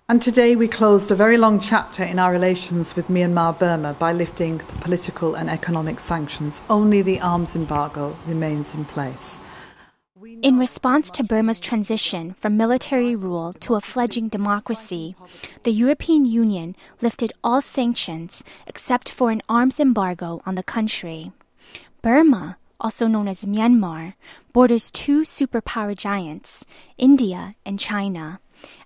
And today we closed a very long chapter in our relations with Myanmar-Burma by lifting the political and economic sanctions. Only the arms embargo remains in place. In response to Burma's transition from military rule to a fledgling democracy, the European Union lifted all sanctions except for an arms embargo on the country. Burma, also known as Myanmar, borders two superpower giants, India and China,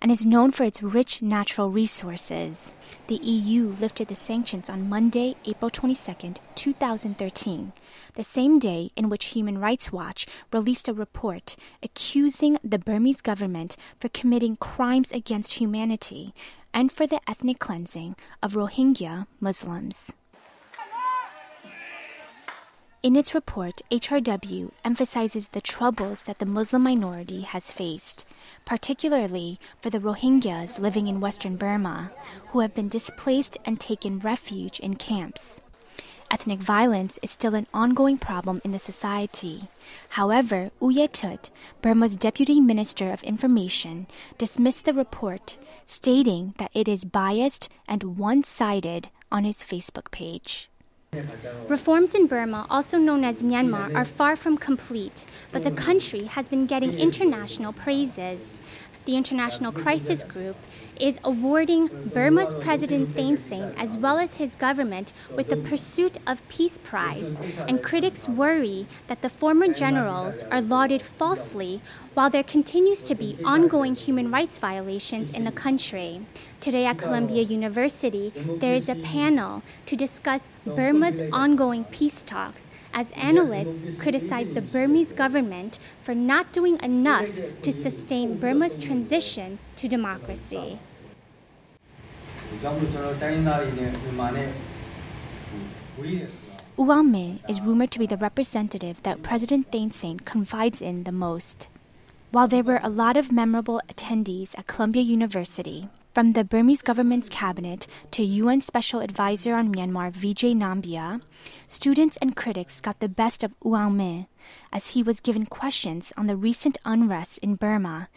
and is known for its rich natural resources. The EU lifted the sanctions on Monday, April 22, 2013, the same day in which Human Rights Watch released a report accusing the Burmese government for committing crimes against humanity and for the ethnic cleansing of Rohingya Muslims. In its report, HRW emphasizes the troubles that the Muslim minority has faced, particularly for the Rohingyas living in Western Burma, who have been displaced and taken refuge in camps. Ethnic violence is still an ongoing problem in the society. However, U Ye-tut, Burma's Deputy Minister of Information, dismissed the report, stating that it is biased and one-sided on his Facebook page. Reforms in Burma, also known as Myanmar, are far from complete, but the country has been getting international praises. The International Crisis Group is awarding Burma's President Thein Sein as well as his government with the Pursuit of Peace Prize, and critics worry that the former generals are lauded falsely while there continues to be ongoing human rights violations in the country. Today at Columbia University, there is a panel to discuss Burma's ongoing peace talks as analysts criticize the Burmese government for not doing enough to sustain Burma's transition to democracy. Aung Min is rumored to be the representative that President Thein Sein confides in the most. While there were a lot of memorable attendees at Columbia University, from the Burmese government's cabinet to UN Special Advisor on Myanmar Vijay Nambia, students and critics got the best of Aung Min as he was given questions on the recent unrest in Burma.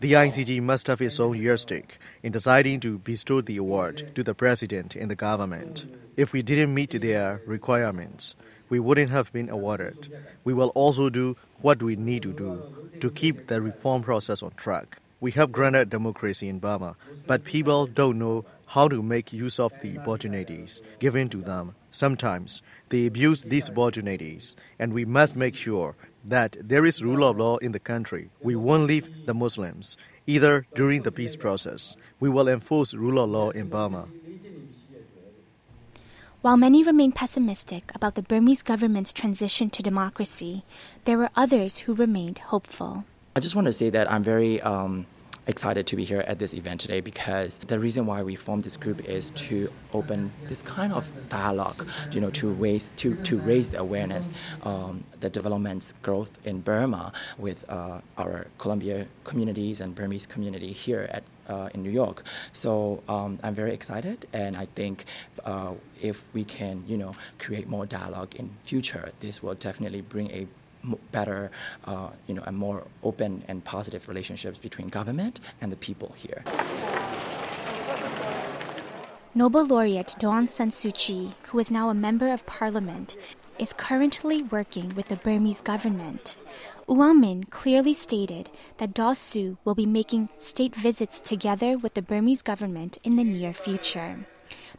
The ICG must have its own yardstick in deciding to bestow the award to the president and the government. If we didn't meet their requirements, we wouldn't have been awarded. We will also do what we need to do to keep the reform process on track. We have granted democracy in Burma, but people don't know how to make use of the opportunities given to them. Sometimes they abuse these opportunities, and we must make sure that there is rule of law in the country. We won't leave the Muslims, either during the peace process. We will enforce rule of law in Burma. While many remain pessimistic about the Burmese government's transition to democracy, there were others who remained hopeful. I just want to say that I'm very excited to be here at this event today because the reason why we formed this group is to open this kind of dialogue, to raise the awareness, the development's growth in Burma with our Columbia communities and Burmese community here in New York. So I'm very excited, and I think if we can, create more dialogue in future, this will definitely bring a better, and more open and positive relationships between government and the people here. Nobel laureate Daw Aung Suu Kyi, who is now a member of parliament, is currently working with the Burmese government. Aung Min clearly stated that Daw Suu will be making state visits together with the Burmese government in the near future.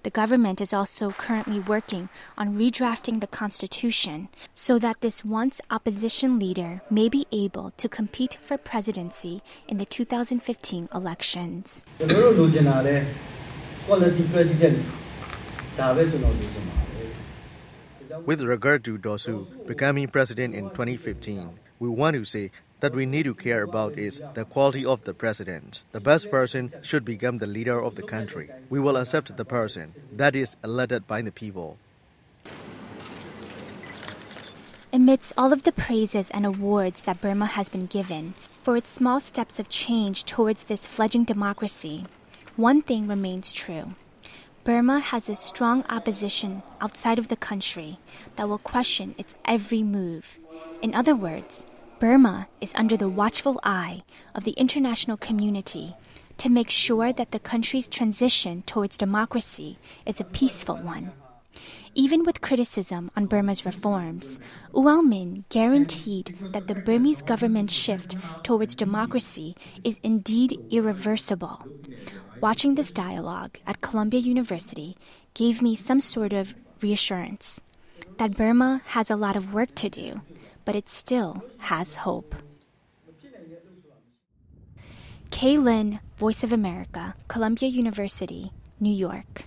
The government is also currently working on redrafting the constitution so that this once opposition leader may be able to compete for presidency in the 2015 elections. With regard to Daw Suu becoming president in 2015, we want to say that we need to care about is the quality of the president. The best person should become the leader of the country. We will accept the person that is elected by the people. Amidst all of the praises and awards that Burma has been given for its small steps of change towards this fledgling democracy, one thing remains true. Burma has a strong opposition outside of the country that will question its every move. In other words, Burma is under the watchful eye of the international community to make sure that the country's transition towards democracy is a peaceful one. Even with criticism on Burma's reforms, Aung Min guaranteed that the Burmese government's shift towards democracy is indeed irreversible. Watching this dialogue at Columbia University gave me some sort of reassurance that Burma has a lot of work to do, but it still has hope. Kay Lin, Voice of America, Columbia University, New York.